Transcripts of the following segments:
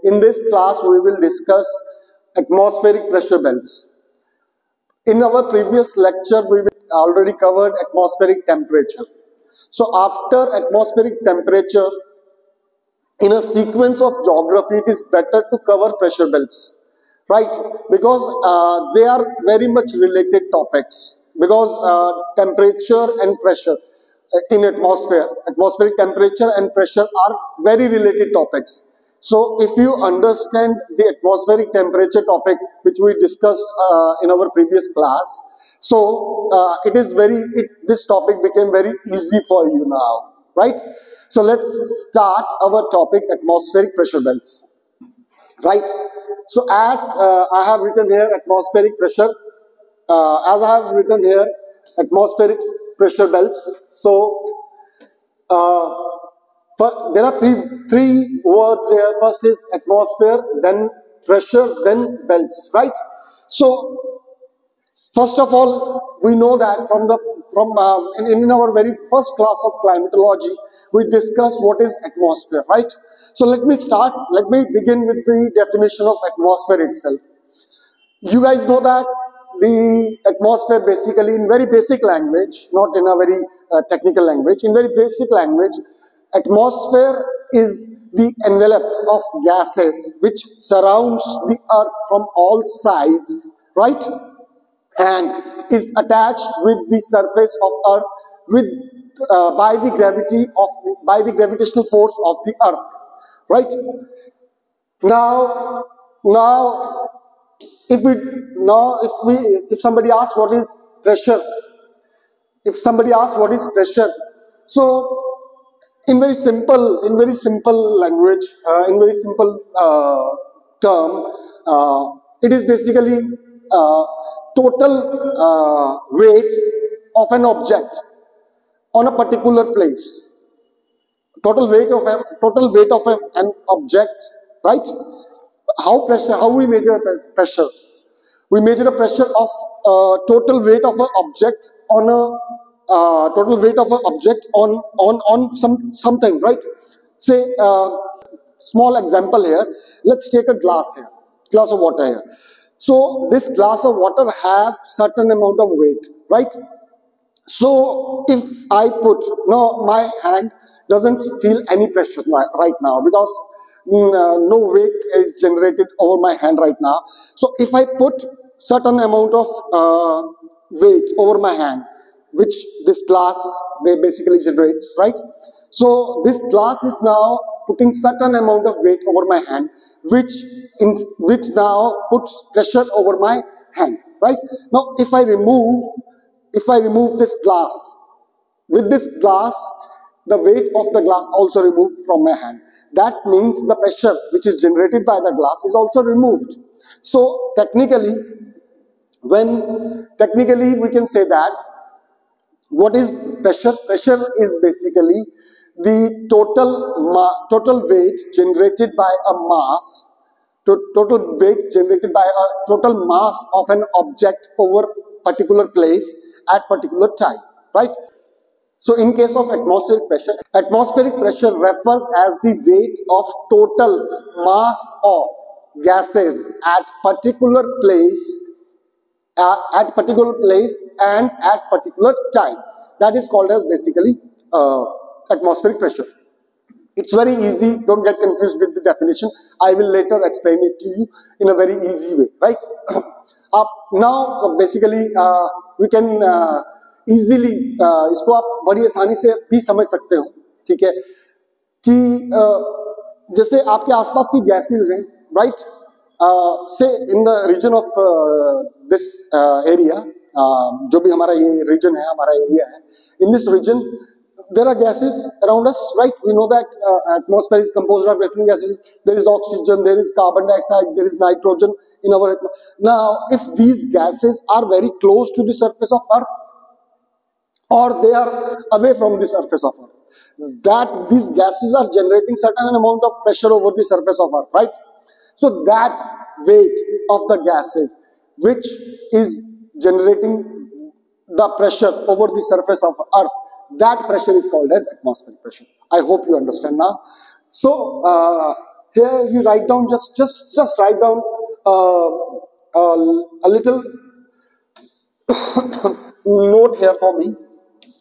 in this class we will discuss atmospheric pressure belts. In our previous lecture, we already covered atmospheric temperature. So after atmospheric temperature, in a sequence of geography, it is better to cover pressure belts, right? Because they are very much related topics. Because temperature and pressure in atmospheric temperature and pressure are very related topics. So if you understand the atmospheric temperature topic, which we discussed in our previous class, so this topic became very easy for you now, right? So let's start our topic, atmospheric pressure belts, right? So as I have written here, atmospheric pressure, belts. So there are three words here. First is atmosphere, then pressure, then belts, right? So first of all, we know that in our very first class of climatology, we discussed what is atmosphere, right? So let me begin with the definition of atmosphere itself. You guys know that the atmosphere, basically, in very basic language, not in a very technical language, in very basic language, atmosphere is the envelope of gases which surrounds the earth from all sides, right? And is attached with the surface of earth by the gravitational force of the earth, right? Now if somebody asks what is pressure, so in very simple language, in very simple term, it is basically total weight of an object on a particular place. Total weight of an object, right? How we measure pressure? We measure the pressure of total weight of an object on something, right? Say small example here. Let's take a glass of water here. So this glass of water have certain amount of weight, right? So if I my hand doesn't feel any pressure right now, because no weight is generated over my hand right now. So if I put certain amount of weight over my hand, which this glass basically generates, right? So this glass is now putting certain amount of weight over my hand, which now puts pressure over my hand, right? Now if I remove this glass, with this glass, the weight of the glass also removed from my hand. That means the pressure which is generated by the glass is also removed. So technically we can say that what is pressure? Pressure is basically the total weight generated by a mass, total mass of an object over particular place at particular time, right? So in case of atmospheric pressure refers as the weight of total mass of gases at particular place and at particular time. That is called as basically atmospheric pressure. It's very easy. Don't get confused with the definition. I will later explain it to you in a very easy way, right? Now basically we can easily इसको आप बड़ी आसानी से भी समझ सकते हो, ठीक है, कि जैसे आपके आसपास की गैसेस हैं, right? Say in the region of this area, जो भी हमारा ये रीजन है, हमारा एरिया है, in this region there are gases around us, right? We know that atmosphere is composed of different gases. There is oxygen, there is carbon dioxide, there is nitrogen in our atmosphere. Now if these gases are very close to the surface of earth, or they are away from the surface of earth, that these gases are generating certain amount of pressure over the surface of earth, right? So that weight of the gases which is generating the pressure over the surface of earth, that pressure is called as atmospheric pressure. I hope you understand now. So here you write down, just write down a little note here for me.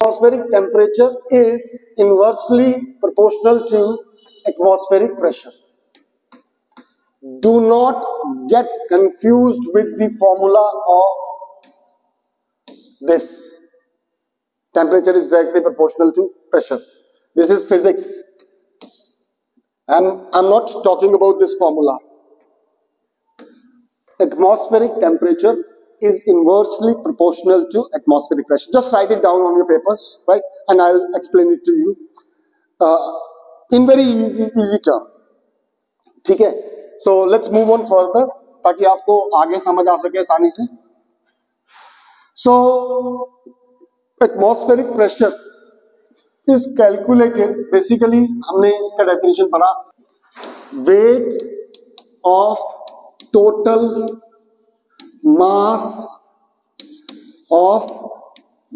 Atmospheric temperature is inversely proportional to atmospheric pressure. Do not get confused with the formula of this. Temperature is directly proportional to pressure. This is physics. I'm not talking about this formula. Atmospheric temperature is inversely proportional to atmospheric pressure. Just write it down on your papers, right? And I'll explain it to you in very easy term. ठीक है? So let's move on further ताकि आपको आगे समझ आ सके आसानी से. So atmospheric pressure is calculated, basically हमने इसका definition पढ़ा, weight of total mass of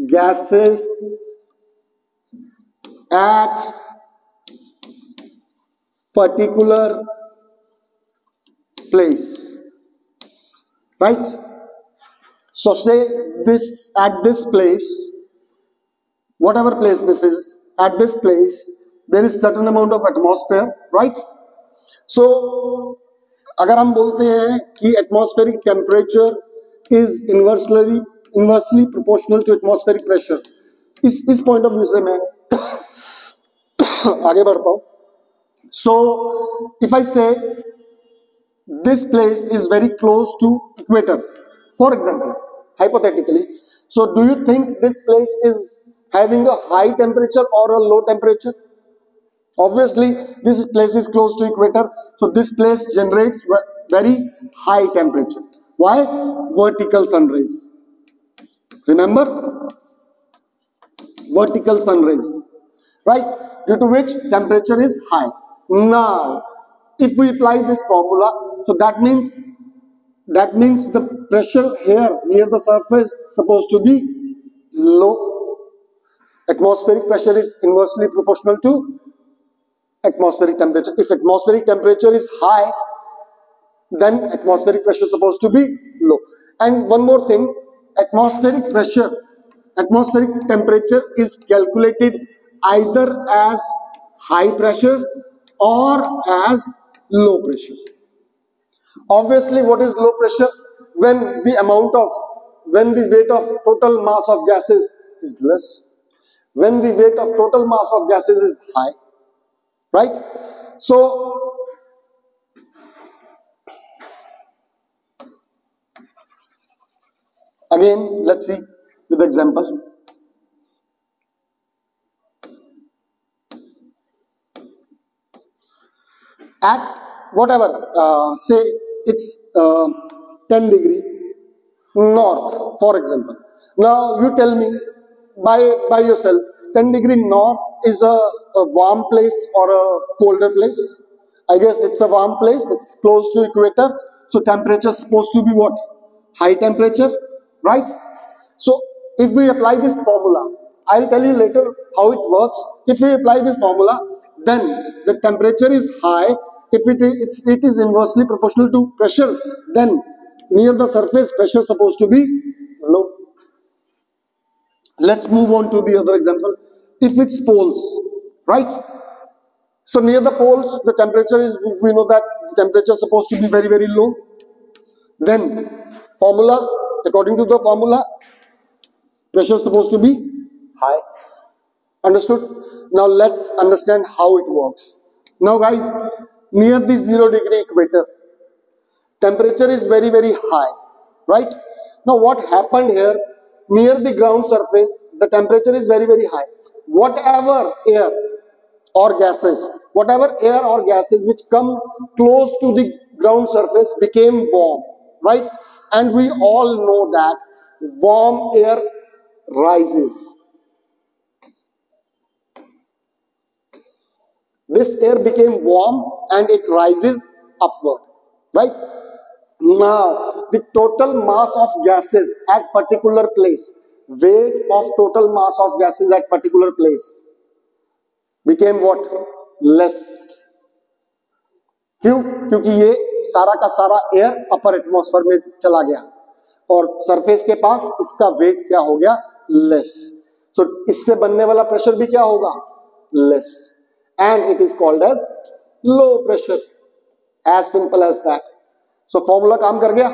gases at particular place, right? So say this, at this place, whatever place this is, at this place there is certain amount of atmosphere, right? So अगर हम बोलते हैं कि atmospheric temperature is inversely proportional to atmospheric pressure, इस point of view से मैं आगे बढ़ता हूँ. So if I say this place is very close to equator, for example, hypothetically, so do you think this place is having a high temperature or a low temperature? Obviously this place is close to equator, so this place generates very high temperature. Why? Vertical sun rays. Remember, vertical sun rays, right? Due to which temperature is high. Now if we apply this formula, so that means the pressure here near the surface is supposed to be low. Atmospheric pressure is inversely proportional to atmospheric temperature. If atmospheric temperature is high, then atmospheric pressure is supposed to be low. And one more thing, atmospheric temperature is calculated either as high pressure or as low pressure. Obviously, what is low pressure? When the weight of total mass of gases is less. When the weight of total mass of gases is high, right? So again, let's see with example. At whatever, say it's 10 degree north, for example. Now you tell me by yourself, 10 degree north is a warm place or a colder place? I guess it's a warm place, it's close to equator, so temperature is supposed to be what? High temperature, right? So if we apply this formula, I'll tell you later how it works. If we apply this formula, then the temperature is high. If it is inversely proportional to pressure, then near the surface pressure is supposed to be low. Let's move on to the other example. If it's poles, right? So near the poles, the temperature is, we know that the temperature is supposed to be very, very low. Then formula, according to the formula, pressure is supposed to be high. Understood? Now let's understand how it works. Now guys, near the 0 degree equator, temperature is very, very high, right? Now what happened here, near the ground surface, the temperature is very, very high. Whatever air or gases which come close to the ground surface became warm, right? And we all know that warm air rises. This air became warm and it rises upward, right? Now, the total mass of gases at particular place, weight of total mass of gases at particular place became what? Less. क्यों? क्योंकि ये सारा का सारा air upper atmosphere में चला गया और सरफेस के पास इसका वेट क्या हो गया? लेस। सो इससे बनने वाला प्रेशर भी क्या होगा? Less, and it is called as low pressure. As simple as that. So formula काम कर गया।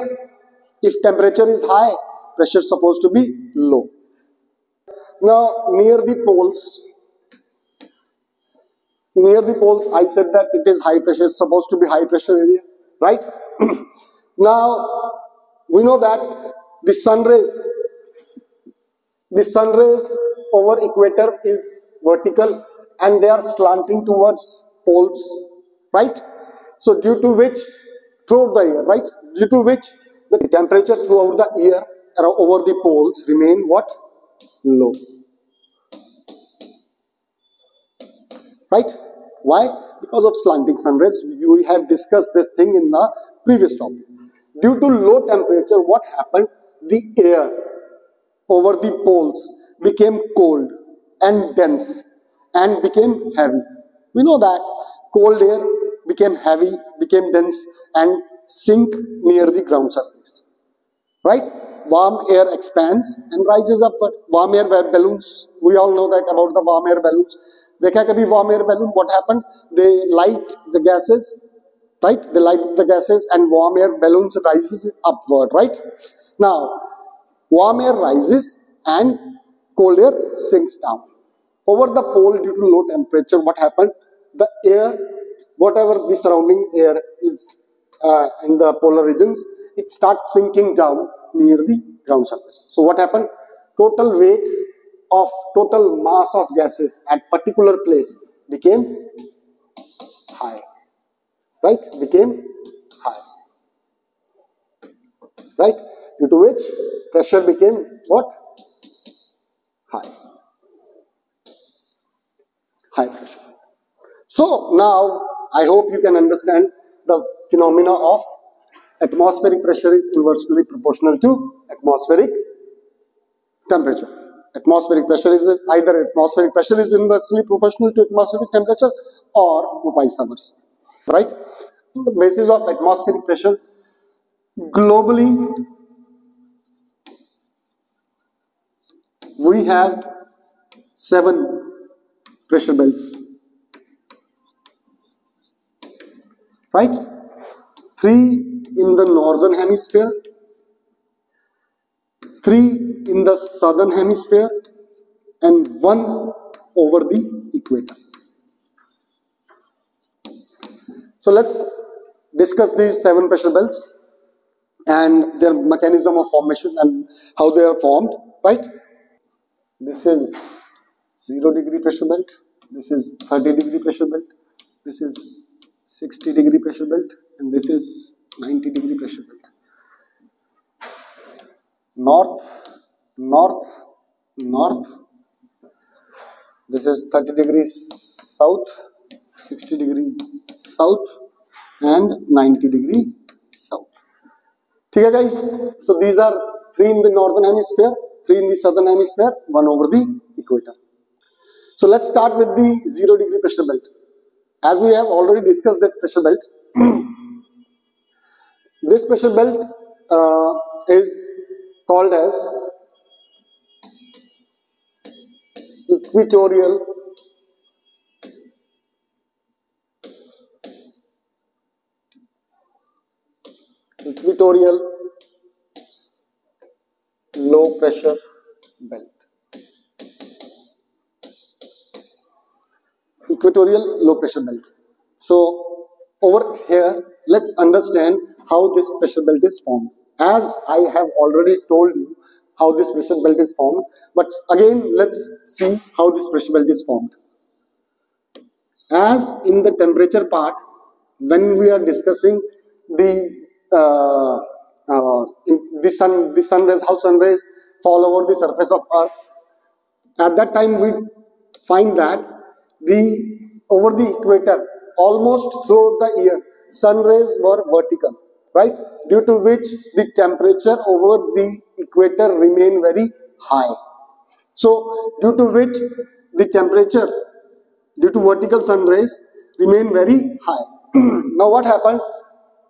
If temperature is high, pressure is supposed to be low. Now near the poles, I said that it is high pressure, it's supposed to be high pressure area, right? Now we know that the sun rays over equator is vertical and they are slanting towards poles, right? So due to which throughout the year, right, due to which the temperature throughout the year over the poles remain what? Low, right? Why? Because of slanting sun rays. We have discussed this thing in the previous topic. Due to low temperature, what happened? The air over the poles became cold and dense and became heavy. We know that cold air became heavy, became dense and sink near the ground surface, right? Warm air expands and rises upward. Warm air balloons, we all know that about the warm air balloons. देखा कभी warm air balloon? What happened? They light the gases, right? They light the gases and warm air balloons rises upward, right? Now warm air rises and cold air sinks down. Over the pole, due to low temperature, what happened? The air, whatever the surrounding air is in the polar regions, it starts sinking down near the ground surface. So what happened? Total weight of total mass of gases at particular place became high, right? Became high, right? Due to which pressure became what? High. High pressure. So now I hope you can understand the phenomena of atmospheric pressure is inversely proportional to atmospheric temperature. Atmospheric pressure is inversely proportional to atmospheric temperature or vice versa, right? On the basis of atmospheric pressure, globally we have 7 pressure belts, right? 3 in the northern hemisphere, 3 in the southern hemisphere, and 1 over the equator. So let's discuss these 7 pressure belts and their mechanism of formation and how they are formed, right? This is 0-degree pressure belt, this is 30-degree pressure belt, this is 60-degree pressure belt, and this is 90-degree pressure belt. North, north, north. This is 30 degrees south, 60 degree south, and 90 degree south. Okay, guys. So these are 3 in the northern hemisphere, 3 in the southern hemisphere, 1 over the equator. So let's start with the 0-degree pressure belt. As we have already discussed this pressure belt, this pressure belt is called as equatorial low pressure belt. Equatorial low pressure belt. So over here, let's understand how this pressure belt is formed. As I have already told you how this pressure belt is formed, but again let's see how this pressure belt is formed. As in the temperature part, when we are discussing the sun rays, how sun rays fall over the surface of Earth, at that time we find that over the equator, almost throughout the year, sun rays were vertical, right? Due to which the temperature over the equator remain very high. So due to which the temperature due to vertical sun rays remain very high. Now what happened?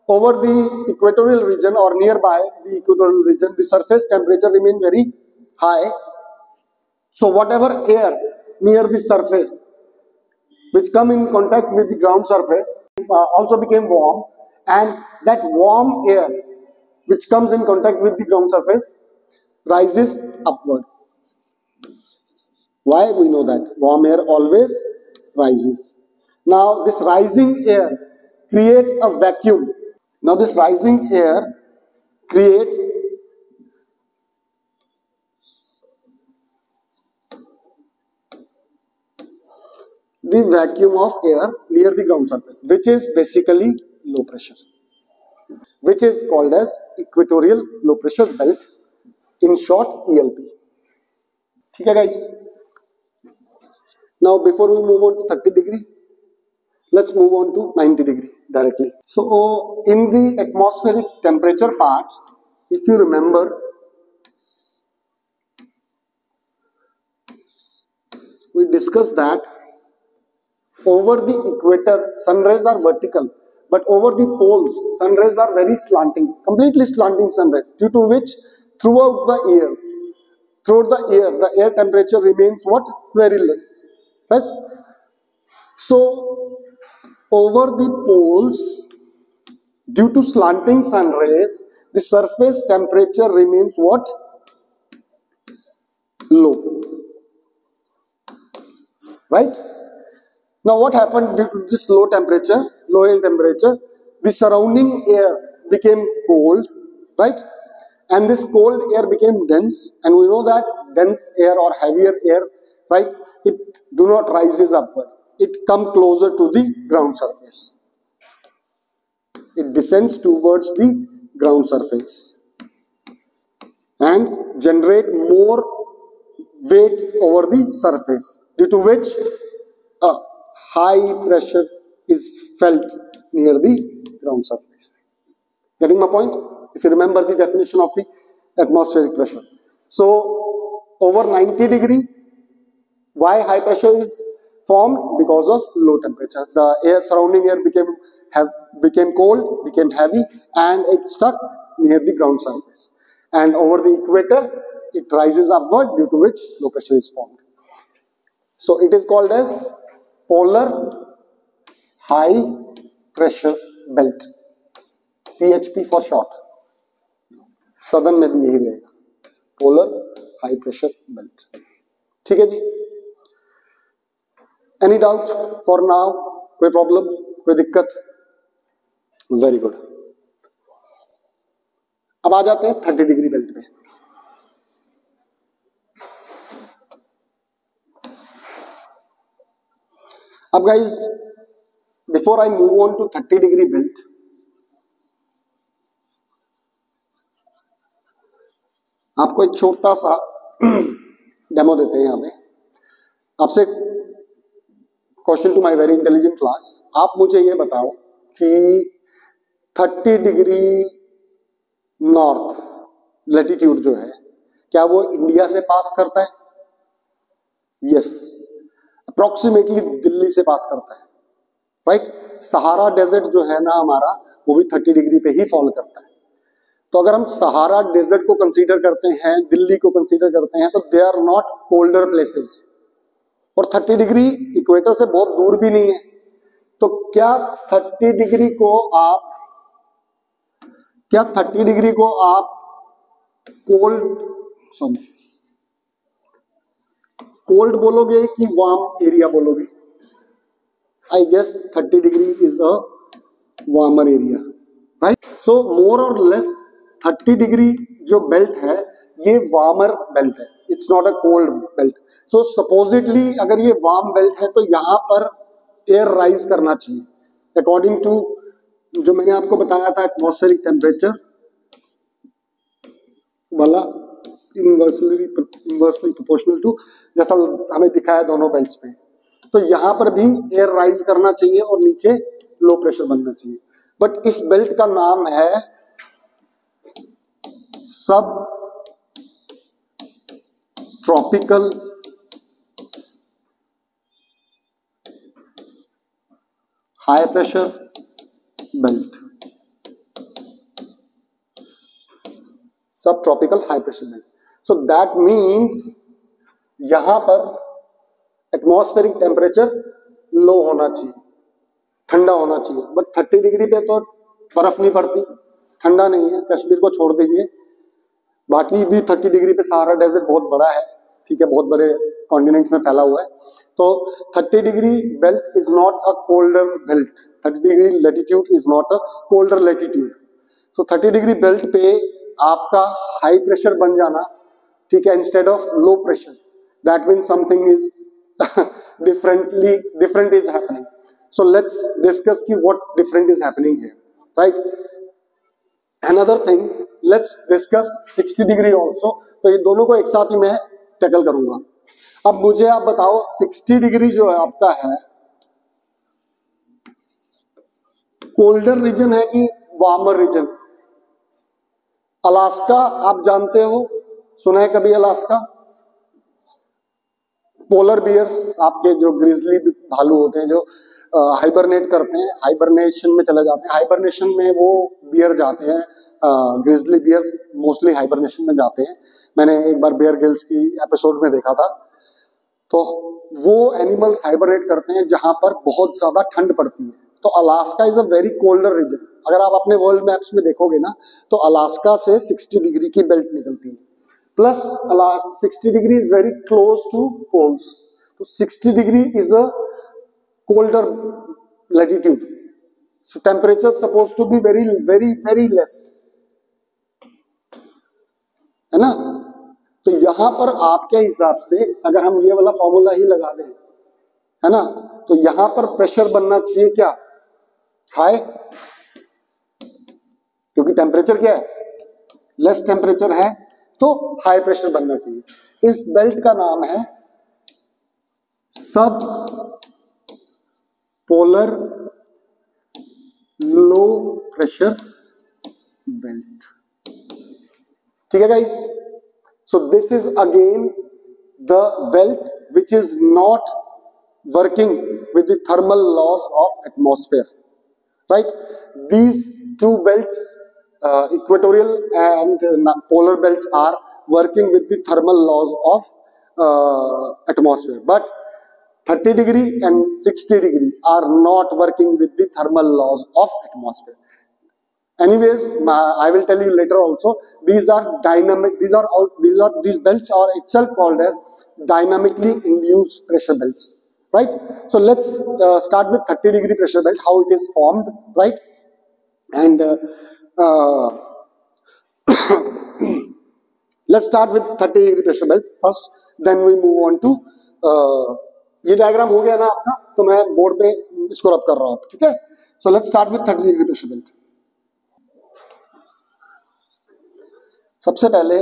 Over the equatorial region or nearby the equatorial region, the surface temperature remained very high. So whatever air near the surface which come in contact with the ground surface also became warm, and that warm air which comes in contact with the ground surface rises upward. Why? We know that warm air always rises. Now this rising air create a vacuum. Now this rising air create the vacuum of air near the ground surface, which is basically low pressure, which is called as equatorial low pressure belt, in short ELP. Okay guys, now before we move on to 30 degree, let's move on to 90 degree directly. So in the atmospheric temperature part, if you remember, we discussed that over the equator sun rays are vertical, but over the poles sun rays are very slanting, completely slanting sun rays, due to which throughout the year the air temperature remains what? Very less. Yes? So over the poles, due to slanting sun rays, the surface temperature remains what? Low. Right? Now what happened due to this low air temperature? The surrounding air became cold, right? And this cold air became dense, and we know that dense air or heavier air, right, it do not rises upward. It come closer to the ground surface. It descends towards the ground surface and generate more weight over the surface, due to which a high pressure is felt near the ground surface. Getting my point? If you remember the definition of the atmospheric pressure. So over 90 degree, why high pressure is formed? Because of low temperature. The air, surrounding air became cold, became heavy, and it stuck near the ground surface. And over the equator, it rises upward, due to which low pressure is formed. So it is called as polar high pressure belt, PHP for short. सदन में भी यही रहेगा, polar high pressure belt. ठीक है जी? Any doubt for now? कोई problem, कोई दिक्कत? Very good. अब आ जाते हैं 30 डिग्री बेल्ट पे. अब guys, before I move on to 30 degree belt, आपको एक छोटा सा डेमो देते हैं यहाँ पे. आपसे question to my very intelligent class, आप मुझे ये बताओ कि 30 डिग्री नॉर्थ लैटिट्यूड जो है, क्या वो इंडिया से पास करता है? यस, अप्रोक्सीमेटली दिल्ली से पास करता है, राइट? सहारा डेजर्ट जो है ना हमारा, वो भी 30 डिग्री पे ही फॉल करता है. तो अगर हम सहारा डेजर्ट को कंसीडर करते हैं, दिल्ली को कंसीडर करते हैं, तो they are not colder places, और 30 डिग्री इक्वेटर से बहुत दूर भी नहीं है. तो क्या 30 डिग्री को आप कोल्ड बोलोगे कि वार्म एरिया बोलोगे? I guess 30 degree is a warmer area, right? So more or less 30 degree जो बेल्ट है, ये वार्मर बेल्ट है, it's not a cold belt. So supposedly अगर ये वार्म बेल्ट है, तो यहां पर एयर राइज करना चाहिए अकॉर्डिंग टू जो मैंने आपको बताया था एटमॉस्फेरिक टेम्परेचर वाला, इनवर्सली प्रोपोर्शनल टू, जैसा हमें दिखाया दोनों बेल्ट्स पे. तो यहां पर भी एयर राइज करना चाहिए और नीचे लो प्रेशर बनना चाहिए. बट इस बेल्ट का नाम है सब ट्रॉपिकल हाई प्रेशर सब tropical high pressure belt. So that means यहां पर एटमॉस्फेरिक टेम्परेचर लो होना चाहिए, ठंडा होना चाहिए. बट 30 डिग्री पे तो बर्फ नहीं पड़ती, ठंडा नहीं है. कश्मीर को छोड़ दीजिए, बाकी भी 30 डिग्री पे सहारा डेजर्ट बहुत बड़ा है, ठीक है, बहुत बड़े कॉन्टिनेंट्स में फैला हुआ है. तो 30 degree belt is not a colder belt. 30 degree latitude is not a colder latitude. So 30 degree belt पे आपका हाई प्रेशर बन जाना, ठीक है, instead of low pressure, that means something is different is happening. So let's discuss ki what different is happening here, right? Another thing, let's discuss 60 degree also. तो ये दोनों को एक साथ ही मैं टैकल करूंगा. अब मुझे आप बताओ 60 डिग्री जो है आपका है कोल्डर रीजन है कि वार्मर रीजन? अलास्का आप जानते हो, सुना है कभी अलास्का? पोलर बियर्स, आपके जो ग्रिजली भालू होते हैं जो हाइबरनेट करते हैं, हाइबरनेशन में चले जाते हैं. हाइबरनेशन में वो बियर जाते हैं, ग्रिजली बियर्स मोस्टली हाइबरनेशन में जाते हैं. मैंने एक बार बेयर गिल्स की एपिसोड में देखा था. तो वो एनिमल्स हाइबरनेट करते हैं जहां पर बहुत ज्यादा ठंड पड़ती है. तो Alaska is a very colder region. अगर आप अपने वर्ल्ड मैप्स में देखोगे ना तो अलास्का से 60 डिग्री की बेल्ट निकलती है. Plus 60 degree is very close to poles. So 60 degree is a colder latitude. So temperature is supposed to be very less. है ना? तो यहां पर आपके हिसाब से अगर हम ये वाला फॉर्मूला ही लगा दें, है ना, तो यहां पर प्रेशर बनना चाहिए क्या? हाई, क्योंकि टेम्परेचर क्या है? लेस टेम्परेचर है तो हाई प्रेशर बनना चाहिए. इस बेल्ट का नाम है सब पोलर लो प्रेशर बेल्ट. ठीक है guys? So this is again the belt which is not working with the thermal loss of atmosphere, right? These two belts, equatorial and polar belts are working with the thermal laws of atmosphere, but 30 degree and 60 degree are not working with the thermal laws of atmosphere. Anyways, I will tell you later also, these are dynamic, these belts are itself called as dynamically induced pressure belts, right? So let's start with 30 degree pressure belt, how it is formed, right? And let's start with 30 degree pressure belt first, then we move on to ये diagram हो गया ना आपका, तो मैं board पे इसको रब कर रहा हूं, ठीक है? So let's start with 30 degree pressure belt. सबसे पहले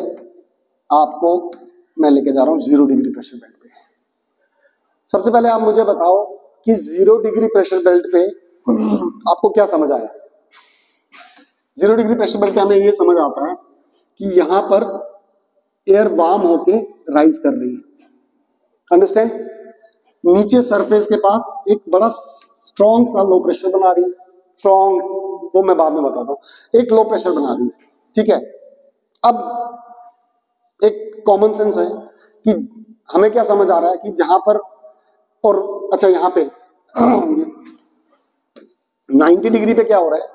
आपको मैं लेके जा रहा हूं 0 डिग्री प्रेशर बेल्ट पे. सबसे पहले आप मुझे बताओ कि 0 डिग्री प्रेशर बेल्ट पे आपको क्या समझ आया? 0 डिग्री प्रेशर बेल्ट पे हमें ये समझ आता है कि यहां पर एयर वार्म होके राइज कर रही है. अंडरस्टैंड? नीचे सरफेस के पास एक बड़ा स्ट्रॉन्ग सा लो प्रेशर बना रही है. स्ट्रॉन्ग वो मैं बाद में बताता हूं. एक लो प्रेशर बना रही है, ठीक है? अब एक कॉमन सेंस है कि हमें क्या समझ आ रहा है कि जहां पर, और अच्छा यहां पे 90 डिग्री पे क्या हो रहा है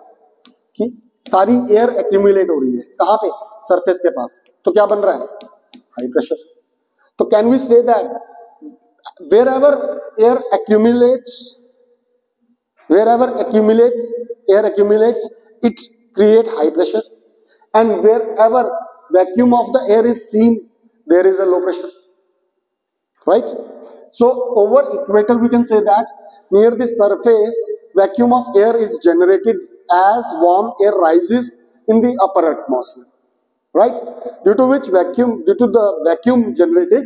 कि सारी एयर एक्यूमुलेट हो रही है. कहां पे? सरफेस के पास. तो क्या बन रहा है? High pressure. तो can we say that wherever air accumulates, it create high pressure, and wherever vacuum of the air is seen, there is a low pressure, right? So over equator we can say that near the surface vacuum of air is generated as warm air rises in the upper atmosphere, right? Due to the vacuum generated,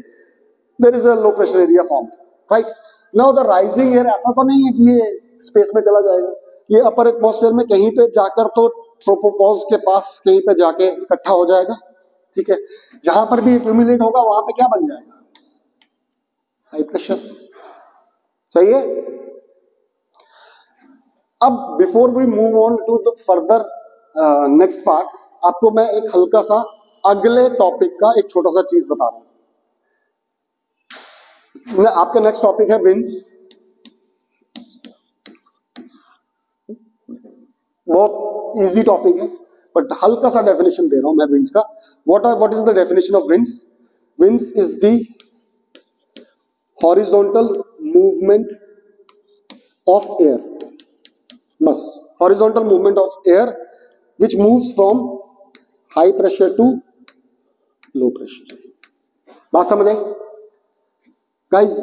there is a low pressure area formed, right? Now the rising air ऐसा तो नहीं है कि ये space में चला जाएगा. ये अपर एटमॉस्फेयर में कहीं पे जाकर तो ट्रोपोपॉज के पास कहीं पे जाके इकट्ठा हो जाएगा, ठीक है? जहां पर भी एक्यूमुलेट होगा वहां पे क्या बन जाएगा? High pressure. सही है? अब before we move on to the further next part, आपको मैं एक हल्का सा अगले टॉपिक का एक छोटा सा चीज बता रहा हूं। आपका नेक्स्ट टॉपिक है विंड्स। बहुत इजी टॉपिक है, बट हल्का सा डेफिनेशन दे रहा हूं मैं विंड्स का। What is the definition of winds? Winds is the horizontal movement of air, बस horizontal movement of air which moves from high pressure to low pressure. बात समझ आई गाइस?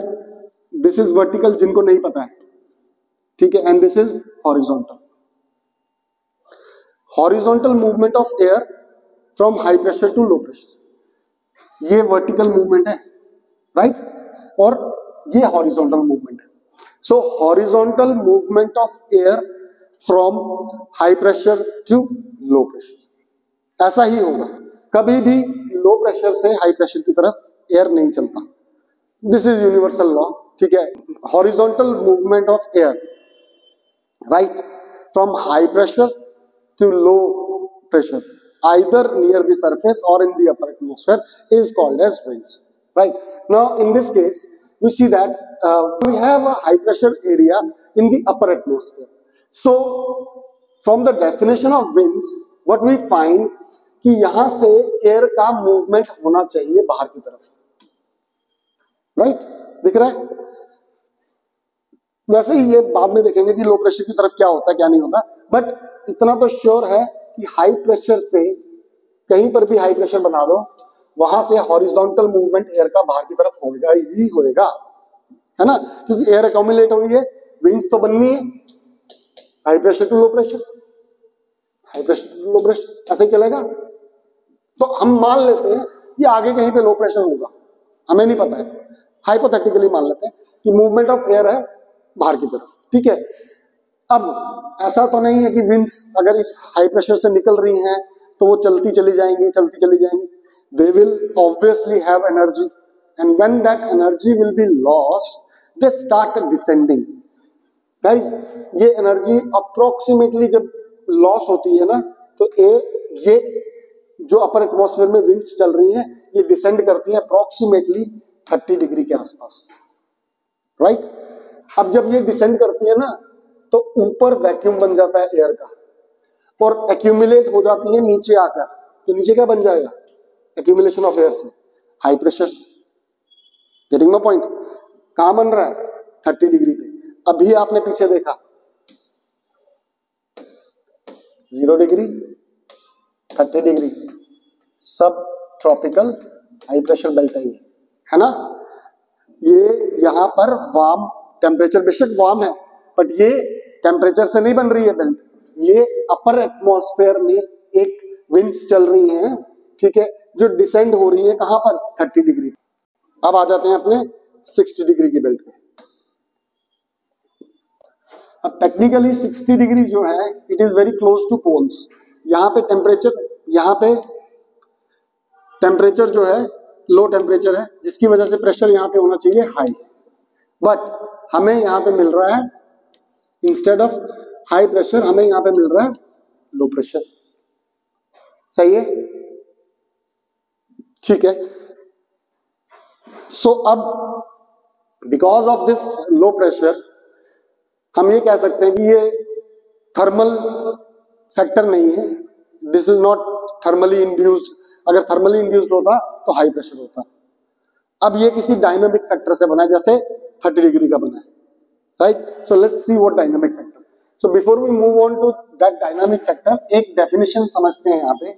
दिस इज वर्टिकल जिनको नहीं पता है, ठीक है, and this is horizontal. Horizontal movement of air from high pressure to low pressure, ये वर्टिकल मूवमेंट है, राइट? और ये हॉरिजॉन्टल मूवमेंट है। So horizontal movement of air from high pressure to low pressure, ऐसा ही होगा। कभी भी लो प्रेशर से हाई प्रेशर की तरफ एयर नहीं चलता। दिस इज यूनिवर्सल लॉ, ठीक है। Horizontal movement of air, right, from high pressure to low pressure either near the surface or in the upper atmosphere is called as winds, right? Now in this case we see that we have a high pressure area in the upper atmosphere. So from the definition of winds what we find कि यहां से air का movement होना चाहिए बाहर की तरफ, right? दिख रहा है? वैसे ही ये बाद में देखेंगे कि लो प्रेशर की तरफ क्या होता है क्या नहीं होता, बट इतना तो श्योर है कि हाई प्रेशर से कहीं पर भी हाई प्रेशर बना दो, वहां से हॉरिजॉन्टल मूवमेंट एयर का बाहर की तरफ होगा ही होएगा, है ना? क्योंकि एयर अकोमुलेट हुई है, विंड्स तो बननी है। High pressure to low pressure, high pressure to low pressure, ऐसे ही चलेगा। तो हम मान लेते हैं कि आगे कहीं पे लो प्रेशर होगा, हमें नहीं पता है, हाइपोथेटिकली मान लेते हैं कि मूवमेंट ऑफ एयर है बाहर की तरफ, ठीक है। अब ऐसा तो नहीं है कि विंड्स अगर इस हाई प्रेशर से निकल रही हैं तो वो चलती चली जाएंगी, चलती चली जाएंगी। They will obviously have energy and when that energy will be lost they start descending. Guys, ये एनर्जी अप्रोक्सीमेटली जब लॉस होती है ना, तो ये जो अपर एटमॉस्फेयर में विंड्स चल रही हैं ये डिसेंड करती हैं अप्रोक्सीमेटली 30 डिग्री के आसपास, राइट? अब जब ये डिसेंड करती है ना तो ऊपर वैक्यूम बन जाता है एयर का और एक्यूमुलेट हो जाती है नीचे आकर, तो नीचे क्या बन जाएगा? एक्यूमुलेशन ऑफ एयर से high pressure. Getting my point? कहां बन रहा है? 30 डिग्री पे। अभी आपने पीछे देखा 0 डिग्री, 30 डिग्री, सब ट्रॉपिकल हाई प्रेशर बेल्ट है ना? ये यहां पर वार्म टेम्परेचर, बेशक वार्म है बट ये टेम्परेचर से नहीं बन रही है बेल्ट, ये अपर एटमॉस्फेयर में एक विंड्स चल रही हैं, ठीक है, जो डिसेंड हो रही है कहां पर? 30 डिग्री। अब आ जाते हैं अपने 60 डिग्री की बेल्ट पे। अब टेक्निकली 60 डिग्री जो है it is very close to poles. यहाँ पे टेम्परेचर जो है लो टेम्परेचर है, जिसकी वजह से प्रेशर यहाँ पे होना चाहिए हाई, बट हमें यहाँ पे मिल रहा है इंस्टेड ऑफ हाई प्रेशर, हमें यहाँ पे मिल रहा है लो प्रेशर। सही है? ठीक है। सो अब because of this low pressure हम ये कह सकते हैं कि ये थर्मल फैक्टर नहीं है, this is not thermally induced. अगर थर्मली इंड्यूस्ड होता तो हाई प्रेशर होता। अब ये किसी डायनामिक फैक्टर से बना है, जैसे 30 डिग्री का बना है, right? So let's see what dynamic factor. So before we move on to that dynamic factor, एक डेफिनेशन समझते हैं यहां पे।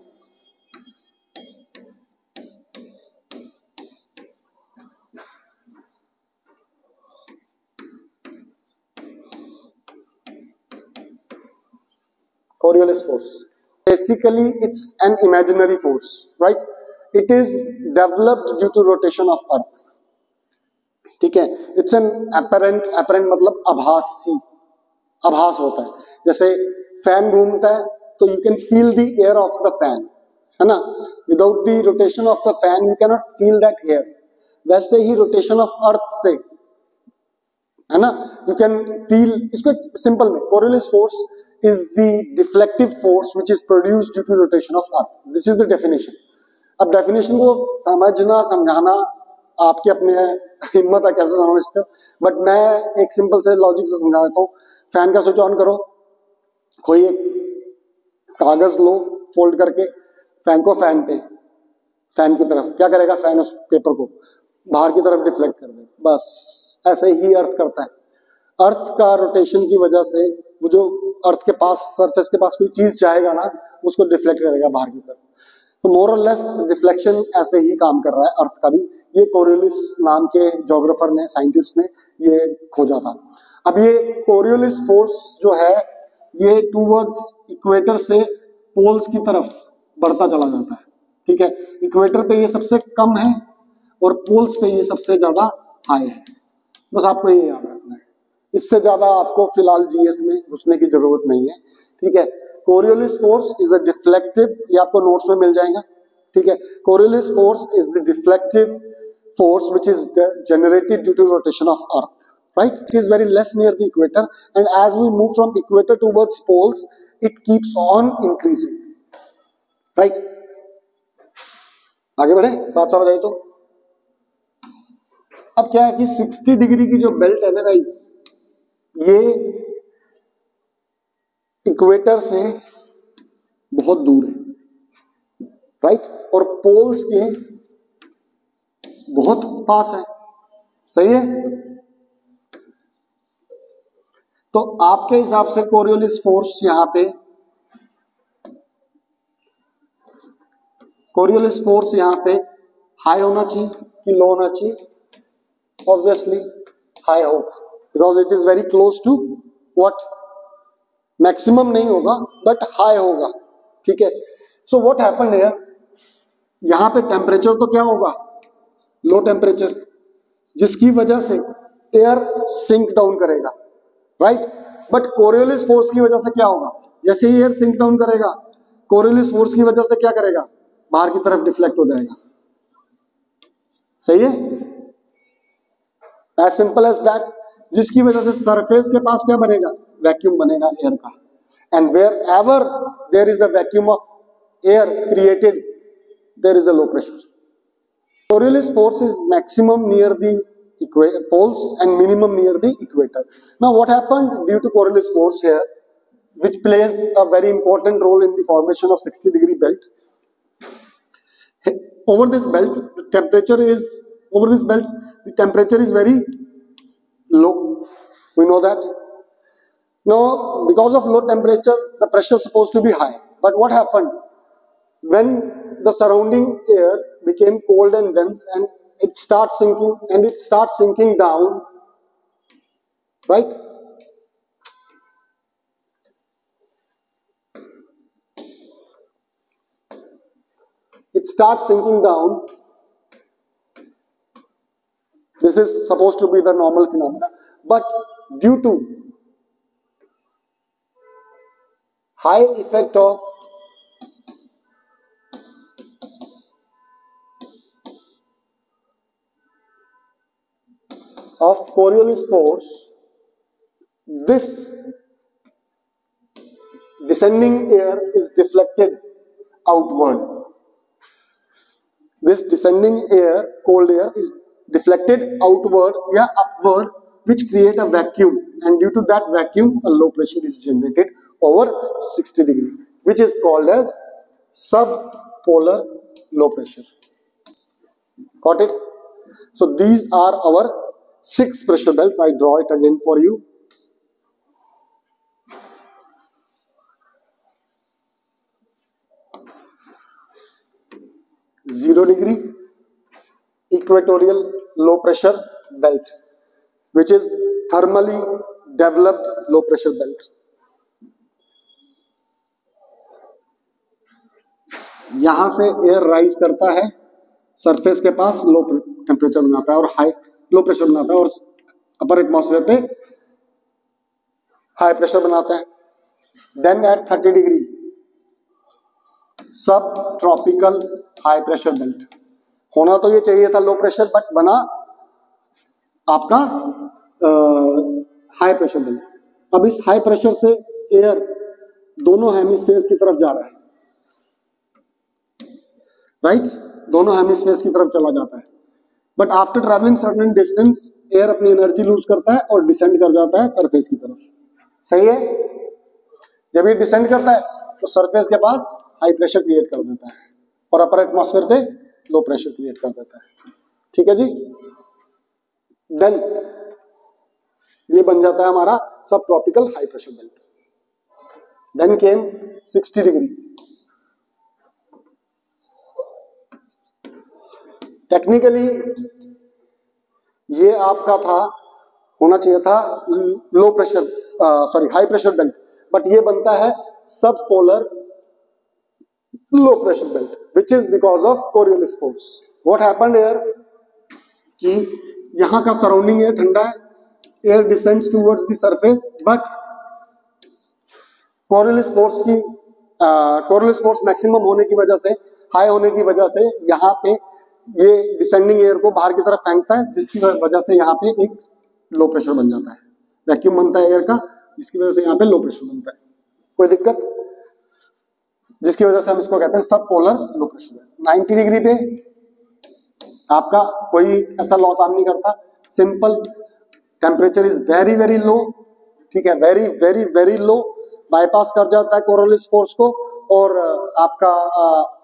Coriolis force. Basically, it's an imaginary force, right? It is developed due to rotation of Earth. ठीक है? It's an apparent मतलब आभासी, आभास होता है। जैसे फैन घूमता है तो you can feel the air of the fan, है ना? Without the rotation of the fan, you cannot feel that air. वैसे ही rotation of Earth से, है ना, you can feel। इसको सिंपल में Coriolis force is the deflective force which is produced due to rotation of Earth. This is the definition. अब definition को समझना समझाना आपके अपने हिम्मत है कैसे समझते हो, बट मैं एक सिंपल से लॉजिक से समझा देता हूँ। फैन का स्विच ऑन करो, कोई एक कागज लो फोल्ड करके, फैन को फैन पे, फैन की तरफ क्या करेगा, फैन उस पेपर को बाहर की तरफ डिफ्लेक्ट कर दे, बस ऐसे ही अर्थ करता है। अर्थ का रोटेशन की वजह से वो जो अर्थ के पास सरफेस के पास कोई चीज जाएगा ना, उसको डिफ्लेक्ट करेगा बाहर की तरफ। तो मोर और लेस डिफ्लेक्शन ऐसे ही काम कर रहा है अर्थ का भी। ये कोरियोलिस नाम के ज्योग्राफर ने, साइंटिस्ट ने ये खोजा था। अब ये कोरियोलिस फोर्स जो है ये टूवर्ड्स इक्वेटर से पोल्स की तरफ बढ़ता चला जाता है, ठीक है। इक्वेटर पे ये सबसे कम है और पोल्स पे ये सबसे ज्यादा हाई है, बस आपको ये याद रखना है। इससे ज्यादा आपको फिलहाल जीएस में घुसने की जरूरत नहीं है, ठीक है। Coriolis force is a deflective, ये आपको नोट्स में मिल जाएगा, ठीक है। Coriolis force is the deflective force which is generated due to rotation of earth, right? It is very less near the equator, and as we move from equator towards poles it keeps on increasing, right? आगे बढ़े, बात समझ आई? तो अब क्या है कि 60 degree की जो बेल्ट है ना गाइस, ये इक्वेटर से बहुत दूर है, राइट? और पोल्स के बहुत पास है, सही है। तो आपके हिसाब से कोरियोलिस फोर्स यहां पे, कोरियोलिस फोर्स यहां पे हाई होना चाहिए कि लो होना चाहिए? ऑब्वियसली हाई होगा, because it is very close to what, maximum नहीं होगा बट हाई होगा, ठीक है। सो व्हाट हैपेंड हियर, यहां पे टेम्परेचर तो क्या होगा, लो टेम्परेचर, जिसकी वजह से एयर सिंक डाउन करेगा, राइट? बट कोरियोलिस फोर्स की वजह से क्या होगा, जैसे ही एयर सिंक डाउन करेगा, कोरियोलिस फोर्स की वजह से क्या करेगा, बाहर की तरफ डिफ्लेक्ट हो जाएगा, सही है। एज सिंपल एज दैट, जिसकी वजह से सरफेस के पास क्या बनेगा, वैक्यूम बनेगा एयर का, and wherever there is a vacuum of air created, there is a low pressure. Coriolis force is maximum near the poles and minimum near the equator. Now what happened due to Coriolis force here, which plays a very important role in the formation of 60-degree belt. Over this belt, the temperature is very low. We know that. Now, because of low temperature, the pressure is supposed to be high. But what happened? When the surrounding air became cold and dense, and it starts sinking down, right? It starts sinking down. This is supposed to be the normal phenomena, but due to high effect of Coriolis force, this descending air is deflected outward. This descending air, cold air, is deflected outward या upward, which create a vacuum, and due to that vacuum a low pressure is generated over 60 degree, which is called as subpolar low pressure. Got it? So these are our 6 pressure belts. I draw it again for you. Zero degree equatorial low pressure belt, which is thermally developed low pressure belt. यहां से air rise करता है, surface के पास low temperature बनाता है और high low pressure बनाता है, और अपर एटमॉस्फेयर पे हाई प्रेशर बनाता है. देन एट 30 डिग्री सब ट्रॉपिकल हाई प्रेशर बेल्ट. होना तो ये चाहिए था लो प्रेशर, बट बना आपका हाई प्रेशर बेल्ट. अब इस हाई प्रेशर से एयर दोनों हेमिस्फीयर्स की तरफ जा रहा है, राइट? दोनों हेमिस्फीयर्स की तरफ चला जाता है। But after travelling certain distance air अपनी एनर्जी लूज करता है और डिसेंड कर जाता है सरफेस की तरफ। सही है? जब ये डिसेंड करता है तो सरफेस के पास हाई प्रेशर क्रिएट कर देता है और अपर एटमॉस्फेयर पे लो प्रेशर क्रिएट कर देता है। ठीक है जी। देन ये बन जाता है हमारा सब tropical high pressure belt. Then came 60 degree. Technically ये आपका था, होना चाहिए था low pressure high pressure belt, but ये बनता है सब polar low pressure belt which is because of Coriolis force. What happened here कि यहां का सराउंडिंग एयर ठंडा है, air descends towards the surface, but Coriolis force maximum होने की वजह से, हाई होने की वजह से यहाँ पे ये डिसेंडिंग एयर को बाहर की तरफ फेंकता है, जिसकी वजह से यहाँ पे एक लो प्रेशर बन जाता है, वैक्यूम बनता है एयर का, जिसकी वजह से यहाँ पे लो प्रेशर बनता है। कोई दिक्कत? जिसकी वजह से हम इसको कहते हैं सब पोलर लो प्रेशर। 90 डिग्री पे आपका कोई ऐसा लॉ काम नहीं करता, simple temperature is very very low, ठीक है, very very very low, bypass कर जाता है कोरियोलिस फोर्स को, और आपका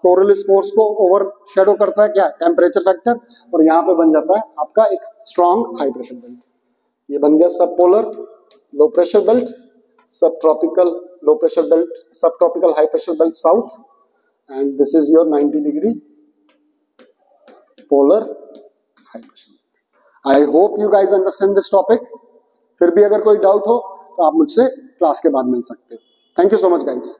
कोरियोलिस फोर्स को ओवर शेडो करता है क्या? टेम्परेचर फैक्टर, और यहाँ पे बन जाता है आपका एक स्ट्रॉन्ग हाई प्रेशर बेल्ट। ये बन गया सब पोलर लो प्रेशर बेल्ट, सब ट्रॉपिकल लो प्रेशर बेल्ट, सब tropical high pressure belt south, and this is your 90 degree polar high pressure. I hope you guys understand this topic. फिर भी अगर कोई डाउट हो तो आप मुझसे क्लास के बाद मिल सकते हो। Thank you so much guys.